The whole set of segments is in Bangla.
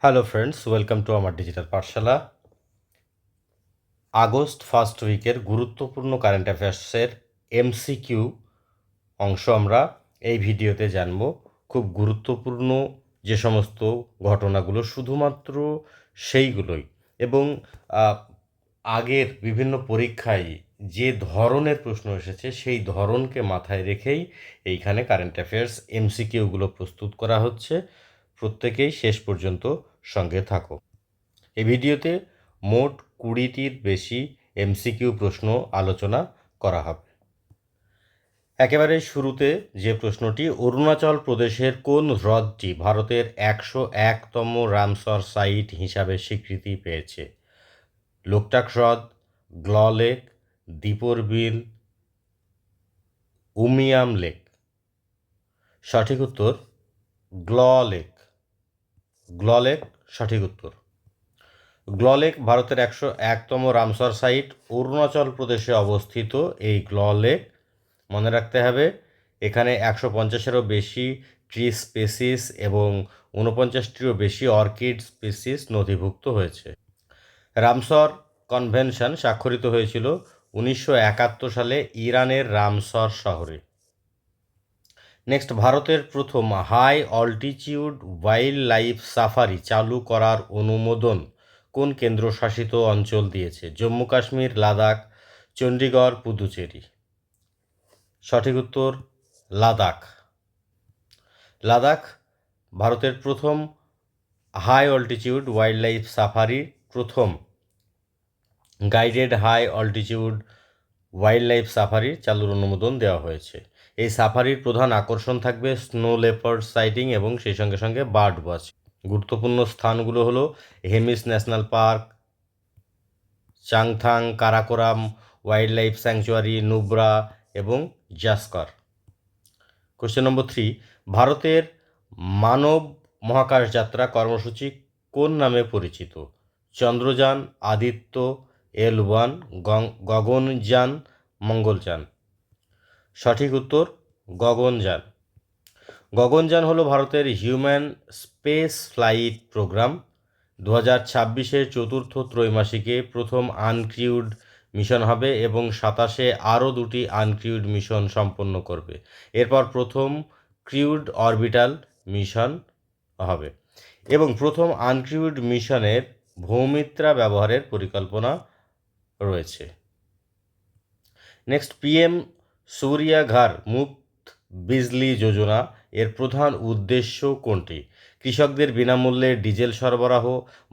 হ্যালো ফ্রেন্ডস, ওয়েলকাম টু আমার ডিজিটাল পাঠশালা। আগস্ট ফার্স্ট উইকের গুরুত্বপূর্ণ কারেন্ট অ্যাফেয়ার্সের এমসিকিউ অংশ আমরা এই ভিডিওতে জানব। খুব গুরুত্বপূর্ণ যে সমস্ত ঘটনাগুলো, শুধুমাত্র সেইগুলোই, এবং আগের বিভিন্ন পরীক্ষায় যে ধরনের প্রশ্ন এসেছে সেই ধরনকে মাথায় রেখেই এইখানে কারেন্ট অ্যাফেয়ার্স এমসিকিউগুলো প্রস্তুত করা হচ্ছে। প্রত্যেকেই শেষ পর্যন্ত সঙ্গে থাকো। এই ভিডিওতে মোট 20টির বেশি এমসিকিউ প্রশ্ন আলোচনা করা হবে। একেবারে শুরুতে যে প্রশ্নটি, অরুণাচল প্রদেশের কোন হ্রদটি ভারতের 101তম রামসর সাইট হিসাবে স্বীকৃতি পেয়েছে? লোকটাক হ্রদ, গ্ল লেক, দীপর বিল, উমিয়াম লেক। সঠিক উত্তর গ্ল লেক। গ্ল লেক সঠিক উত্তর। গ্ল লেক ভারতের 101তম রামসর সাইট, অরুণাচল প্রদেশে অবস্থিত। এই গ্ল লেক, মনে রাখতে হবে, এখানে 150-এরও বেশি ট্রি স্পেসিস এবং 49টিরও বেশি অর্কিড স্পেসিস নথিভুক্ত হয়েছে। রামসর কনভেনশন স্বাক্ষরিত হয়েছিল 1971 সালে ইরানের রামসর শহরে। নেক্সট, ভারতের প্রথম high altitude wildlife safari চালু করার অনুমোদন কোন কেন্দ্রশাসিত অঞ্চল দিয়েছে? জম্মু কাশ্মীর, লাদাখ, চণ্ডীগড়, পুদুচেরি। সঠিক উত্তর লাদাখ। লাদাখ ভারতের প্রথম high altitude wildlife safari, প্রথম guided high altitude wildlife safari চালুর অনুমোদন দেওয়া হয়েছে। এই সাফারির প্রধান আকর্ষণ থাকবে স্নো লেপার্ড সাইটিং এবং সেই সঙ্গে সঙ্গে বার্ড ওয়াচ। গুরুত্বপূর্ণ স্থানগুলো হলো Hemis national park, Changthang, Karakoram wild life sanctuary, Nubra এবং জাস্কর। কোশ্চেন নম্বর 3, ভারতের মানব মহাকাশ যাত্রা কর্মসূচি কোন নামে পরিচিত? চন্দ্রযান, আদিত্য, L1, গগনযান, মঙ্গলযান। সঠিক উত্তর গগনযান। গগনযান হলো ভারতের হিউম্যান স্পেস ফ্লাইট প্রোগ্রাম। 2026-এর চতুর্থ ত্রৈমাসিকে প্রথম আনক্রিউড মিশন হবে এবং 27-এ আরও 2টি আনক্রিউড মিশন সম্পন্ন করবে। এরপর প্রথম ক্রিউড অরবিটাল মিশন হবে এবং প্রথম আনক্রিউড মিশনের ভৌমিত্রা ব্যবহারের পরিকল্পনা রয়েছে। নেক্সট, পিএম সূর্যা ঘর মুফত বিজলি যোজনা এর প্রধান উদ্দেশ্য কোনটি? কৃষকদের বিনামূল্যে ডিজেল সরবরাহ,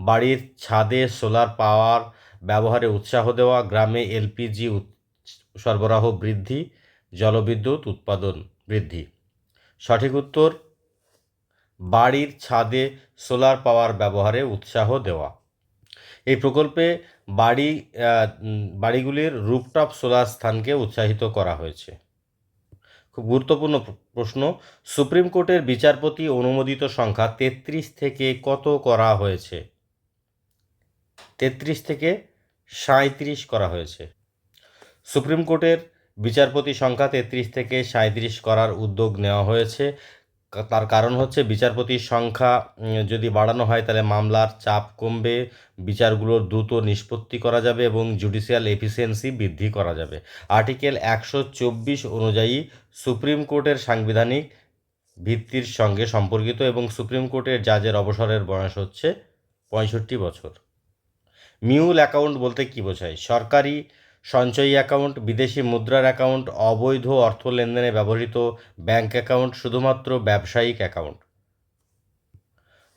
বাড়ির ছাদে সোলার পাওয়ার ব্যবহারে উৎসাহ দেওয়া, গ্রামে এলপিজি সরবরাহ বৃদ্ধি, জলবিদ্যুৎ উৎপাদন বৃদ্ধি। সঠিক উত্তর বাড়ির ছাদে সোলার পাওয়ার ব্যবহারে উৎসাহ দেওয়া। এই প্রকল্পে বাড়িগুলির রুফটপ সোলার স্থানকে উৎসাহিত করা হয়েছে। খুব গুরুত্বপূর্ণ প্রশ্ন, সুপ্রিম কোর্টের বিচারপতি অনুমোদিত সংখ্যা 33 থেকে কত করা হয়েছে? 33 থেকে 37 করা হয়েছে। সুপ্রিম কোর্টের বিচারপতি সংখ্যা 33 থেকে 37 করার উদ্যোগ নেওয়া হয়েছে। তার কারণ হচ্ছে, বিচারপতির সংখ্যা যদি বাড়ানো হয় তাহলে মামলার চাপ কমবে, বিচারগুলোর দ্রুত নিষ্পত্তি করা যাবে এবং জুডিশিয়াল এফিসিয়েন্সি বৃদ্ধি করা যাবে। আর্টিকেল 124 অনুযায়ী সুপ্রিম কোর্টের সাংবিধানিক ভিত্তির সঙ্গে সম্পর্কিত এবং সুপ্রিম কোর্টের জাজের অবসরের বয়স হচ্ছে 65 বছর। মিউল অ্যাকাউন্ট বলতে কী বোঝায়? সরকারি সঞ্চয়ী অ্যাকাউন্ট, বিদেশি মুদ্রার অ্যাকাউন্ট, অবৈধ অর্থ লেনদেনে ব্যবহৃত ব্যাংক অ্যাকাউন্ট, শুধুমাত্র ব্যবসায়িক অ্যাকাউন্ট।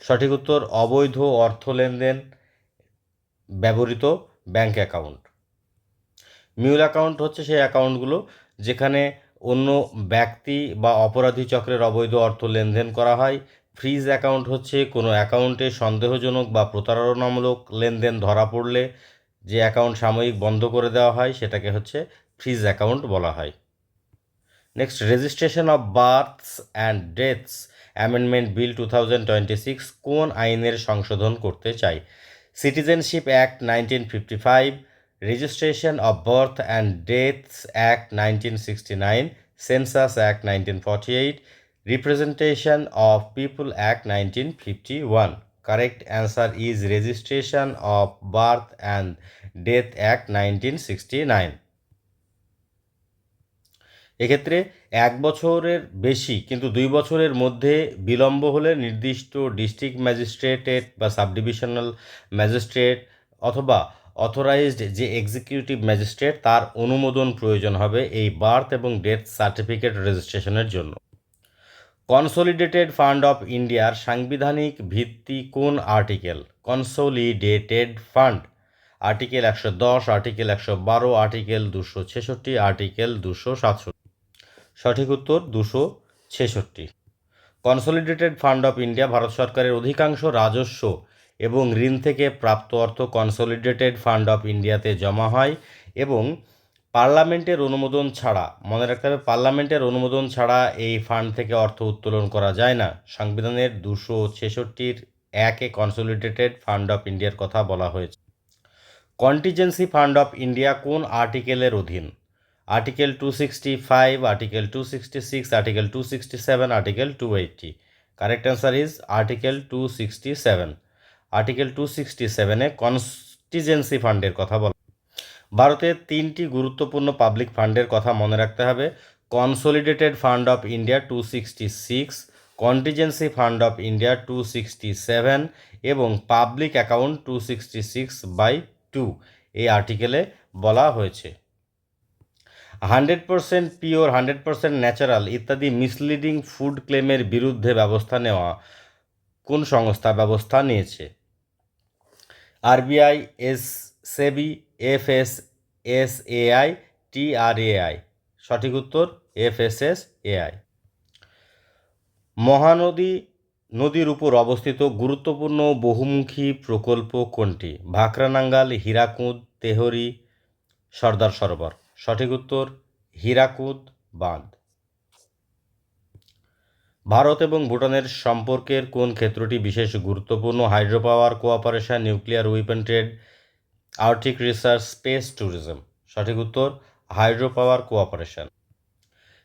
সঠিক উত্তর অবৈধ অর্থ লেনদেন ব্যবহৃত ব্যাংক অ্যাকাউন্ট। মিউল অ্যাকাউন্ট হচ্ছে সেই অ্যাকাউন্টগুলো যেখানে অন্য ব্যক্তি বা অপরাধী চক্রের অবৈধ অর্থ লেনদেন করা হয়। ফ্রিজ অ্যাকাউন্ট হচ্ছে কোনো অ্যাকাউন্টে সন্দেহজনক বা প্রতারণামূলক লেনদেন ধরা পড়লে যে অ্যাকাউন্ট সাময়িক বন্ধ করে দেওয়া হয় সেটাকে হচ্ছে ফ্রিজ অ্যাকাউন্ট বলা হয়। Next, registration of বার্থস and deaths amendment bill 2026 কোন আইনের সংশোধন করতে চাই? Citizenship act 1955, registration of birth and deaths act 1969, census act 1948, representation of people act 1951। Correct answer is Registration of Birth and Death Act 1969. এক্ষেত্রে 1 বছরের বেশি কিন্তু 2 বছরের মধ্যে বিলম্ব হলে নির্দিষ্ট ডিস্ট্রিক্ট ম্যাজিস্ট্রেটের বা সাবডিভিশনাল ম্যাজিস্ট্রেট অথবা অথরাইজড যে এক্সিকিউটিভ ম্যাজিস্ট্রেট তার অনুমোদন প্রয়োজন হবে এই বার্থ এবং ডেথ সার্টিফিকেট রেজিস্ট্রেশনের জন্য। কনসোলিডেটেড ফান্ড অফ ইন্ডিয়ার সাংবিধানিক ভিত্তি কোন article? Consolidated fund article 110, article 112, article 266, article 267। সঠিক উত্তর 266। Consolidated fund of India Bharat সরকারের অধিকাংশ রাজস্ব এবং ঋণ থেকে প্রাপ্ত অর্থ কনসোলিডেটেড ফান্ড অফ ইন্ডিয়াতে জমা হয় এবং পার্লামেন্টের অনুমোদন ছাড়া, মনে রাখতে হবে পার্লামেন্টের অনুমোদন ছাড়া এই ফান্ড থেকে অর্থ উত্তোলন করা যায় না। সংবিধানের 266 1 কনসোলিডেটেড ফান্ড অফ ইন্ডিয়ার কথা বলা হয়েছে। কন্টিজেন্সি ফান্ড অফ ইন্ডিয়া কোন আর্টিকেলের অধীন? Article 265, article 266, article 267, article 280। Correct answer is article 267। Article 267-এ কন্টিজেন্সি ফান্ডের কথা বলা। ভারতের 3টি গুরুত্বপূর্ণ পাবলিক ফান্ডের কথা মনে রাখতে হবে। Consolidated fund of India 266, contingency fund of India 267 এবং পাবলিক অ্যাকাউন্ট 266/2 এই আর্টিকেলে বলা হয়েছে। 100% পিওর, 100% ন্যাচারাল ইত্যাদি মিসলিডিং ফুড ক্লেমের বিরুদ্ধে ব্যবস্থা নেওয়া কোন সংস্থা ব্যবস্থা নিয়েছে? আরবিআই, সেবি, এফএসএসএআই, টিআরএআই। সঠিক উত্তর এফএসএসএআই। মহানদী নদীর উপর অবস্থিত গুরুত্বপূর্ণ বহুমুখী প্রকল্প কোনটি? ভাকরানাঙ্গাল, হীরাকুদ, তেহরি, সর্দার সরোবর। সঠিক উত্তর হীরাকুদ বাঁধ। ভারত এবং ভুটানের সম্পর্কের কোন ক্ষেত্রটি বিশেষ গুরুত্বপূর্ণ? Hydro power cooperation, nuclear weapon trade, arctic research, space tourism. সঠিক উত্তর hydro power cooperation.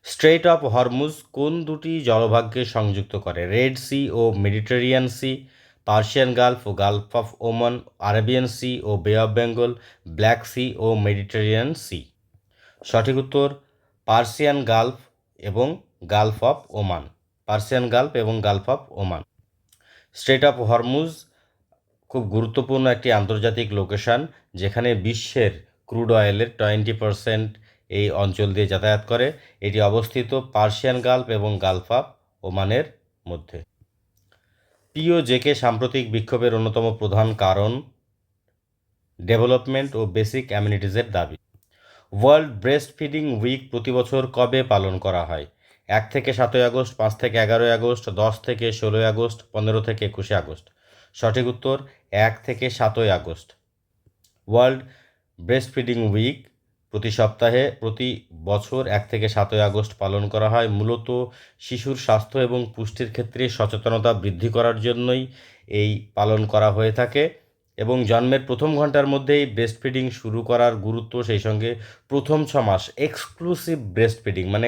Strait of Hormuz কোন দুটি জলভাগকে সংযুক্ত করে? রেড সি ও মেডিটেরিয়ান সি, পার্সিয়ান গালফ ও Gulf of Oman, Arabian Sea ও Bay of Bengal, Black Sea ও মেডিটেরিয়ান সি। সঠিক উত্তর পার্সিয়ান গালফ এবং Gulf of Oman. Persian Gulf এবং Gulf of Oman. Strait of Hormuz খুব গুরুত্বপূর্ণ একটি আন্তর্জাতিক লোকেশন যেখানে বিশ্বের ক্রুড অয়েলের 20% এই অঞ্চল দিয়ে যাতায়াত করে। এটি অবস্থিত পার্সিয়ান গালফ এবং গালফ অফ ওমানের মধ্যে। পিওজেকে সাম্প্রতিক বিক্ষোভের অন্যতম প্রধান কারণ ডেভেলপমেন্ট ও বেসিক অ্যামিনিটিসের দাবি। ওয়ার্ল্ড ব্রেস্ট ফিডিং উইক প্রতি বছর কবে পালন করা হয়? 1 থেকে 7 আগস্ট, 5 থেকে 11 আগস্ট, 10 থেকে 16 আগস্ট, 15 থেকে 21 আগস্ট। সঠিক উত্তর 1 থেকে 7 August. World breastfeeding week প্রতি সপ্তাহে প্রতি বছর 1 থেকে 7 আগস্ট পালন করা হয়। মূলত শিশুর স্বাস্থ্য এবং পুষ্টির ক্ষেত্রে সচেতনতা বৃদ্ধি করার জন্যই এই পালন করা হয়ে থাকে এবং জন্মের প্রথম ঘন্টার মধ্যেই ব্রেস্ট ফিডিং শুরু করার গুরুত্ব, সেই সঙ্গে প্রথম 6 মাস এক্সক্লুসিভ ব্রেস্ট ফিডিং মানে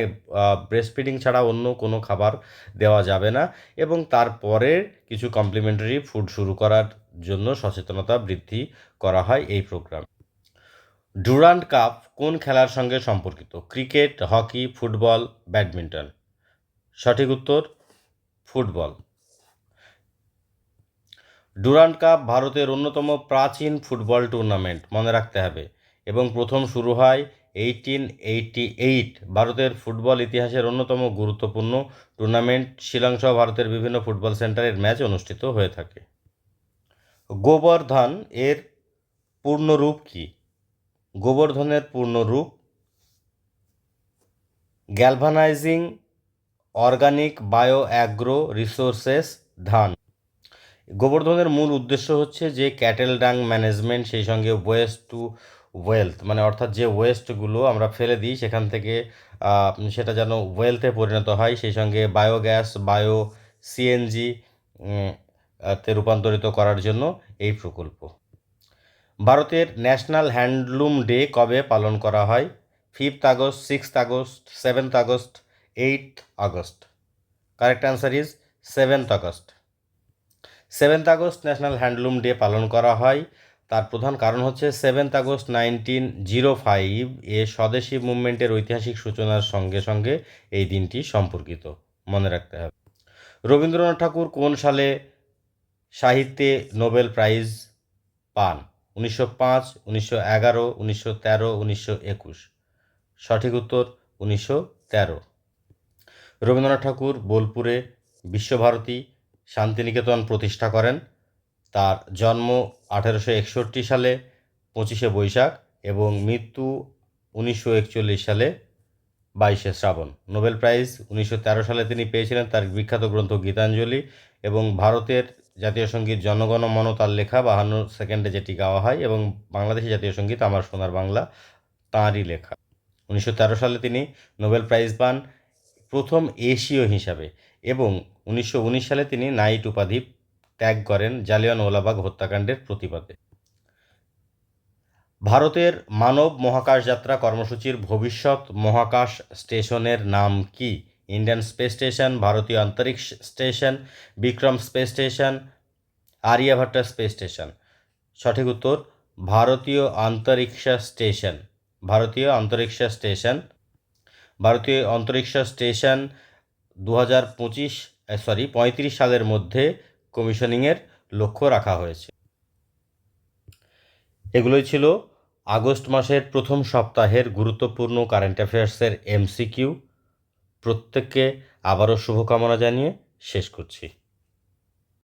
ব্রেস্ট ফিডিং ছাড়া অন্য কোনো খাবার দেওয়া যাবে না এবং তারপরে কিছু কমপ্লিমেন্টারি ফুড শুরু করার জন্য সচেতনতা বৃদ্ধি করা হয় এই প্রোগ্রাম। ডুরান্ড কাপ কোন খেলার সঙ্গে সম্পর্কিত? Cricket, hockey, football, badminton. সঠিক উত্তর ফুটবল। ডুরান্ড কাপ ভারতের অন্যতম প্রাচীন ফুটবল টুর্নামেন্ট, মনে রাখতে হবে, এবং প্রথম শুরু হয় 1888। ভারতের ফুটবল ইতিহাসের অন্যতম গুরুত্বপূর্ণ টুর্নামেন্ট। শিলং সহ ভারতের বিভিন্ন ফুটবল সেন্টারের ম্যাচ অনুষ্ঠিত হয়ে থাকে। গোবর্ধন এর পূর্ণরূপ কি? গোবর্ধনের পূর্ণরূপ galvanising organic bio agro resources ধান। গোবর্ধনের মূল উদ্দেশ্য হচ্ছে যে ক্যাটেল ডাং ম্যানেজমেন্ট, সেই সঙ্গে ওয়েস্ট টু ওয়েলথ, মানে অর্থাৎ যে ওয়েস্টগুলো আমরা ফেলে দিই সেখান থেকে সেটা যেন ওয়েলথে পরিণত হয়, সেই সঙ্গে বায়োগ্যাস, বায়ো সিএনজি তে রূপান্তরিত করার জন্য এই প্রকল্প। ভারতের ন্যাশনাল হ্যান্ডলুম ডে কবে পালন করা হয়? 5th August, 6th August, 7th August, 8th August. Correct answer is 7th August. 7th August national handloom day পালন করা হয়। তার প্রধান কারণ হচ্ছে 7th আগস্ট 1905 এ স্বদেশী মুভমেন্টের ঐতিহাসিক সূচনার সঙ্গে সঙ্গে এই দিনটি সম্পর্কিত, মনে রাখতে হবে। রবীন্দ্রনাথ ঠাকুর কোন সালে সাহিত্যে নোবেল প্রাইজ পান? 1905, 1911, 1913, 1921। সঠিক উত্তর 1913। রবীন্দ্রনাথ ঠাকুর বোলপুরে বিশ্বভারতী শান্তিনিকেতন প্রতিষ্ঠা করেন। তার জন্ম 1861 সালে 25শে বৈশাখ এবং মৃত্যু 1941 সালে 22শে শ্রাবণ। নোবেল প্রাইজ 1913 সালে তিনি পেয়েছিলেন তার বিখ্যাত গ্রন্থ গীতাঞ্জলি এবং ভারতের জাতীয় সঙ্গীত জনগণ মন তার লেখা 52 সেকেন্ডে যেটি গাওয়া হয় এবং বাংলাদেশি জাতীয় সঙ্গীত আমার সোনার বাংলা তাঁরই লেখা। 1913 সালে তিনি নোবেল প্রাইজ পান প্রথম এশীয় হিসাবে এবং 1919 সালে তিনি নাইট উপাধি ত্যাগ করেন জালিয়ানওয়ালাবাগ হত্যাকাণ্ডের প্রতিবাদে। ভারতের মানব মহাকাশ যাত্রা কর্মসূচির ভবিষ্যৎ মহাকাশ স্টেশনের নাম কি? ইন্ডিয়ান স্পেস স্টেশন, ভারতীয় অন্তরিক্ষ স্টেশন, Vikram space station, Aryabhatta space station. সঠিক উত্তর ভারতীয় অন্তরিক্ষ স্টেশন। ভারতীয় অন্তরিক্ষ স্টেশন। ভারতীয় অন্তরিক্ষ স্টেশন 35 সালের মধ্যে কমিশনিংয়ের লক্ষ্য রাখা হয়েছে। এগুলোই ছিল আগস্ট মাসের প্রথম সপ্তাহের গুরুত্বপূর্ণ কারেন্ট অ্যাফেয়ার্সের MCQ। প্রত্যেককে আবারও শুভকামনা জানিয়ে শেষ করছি।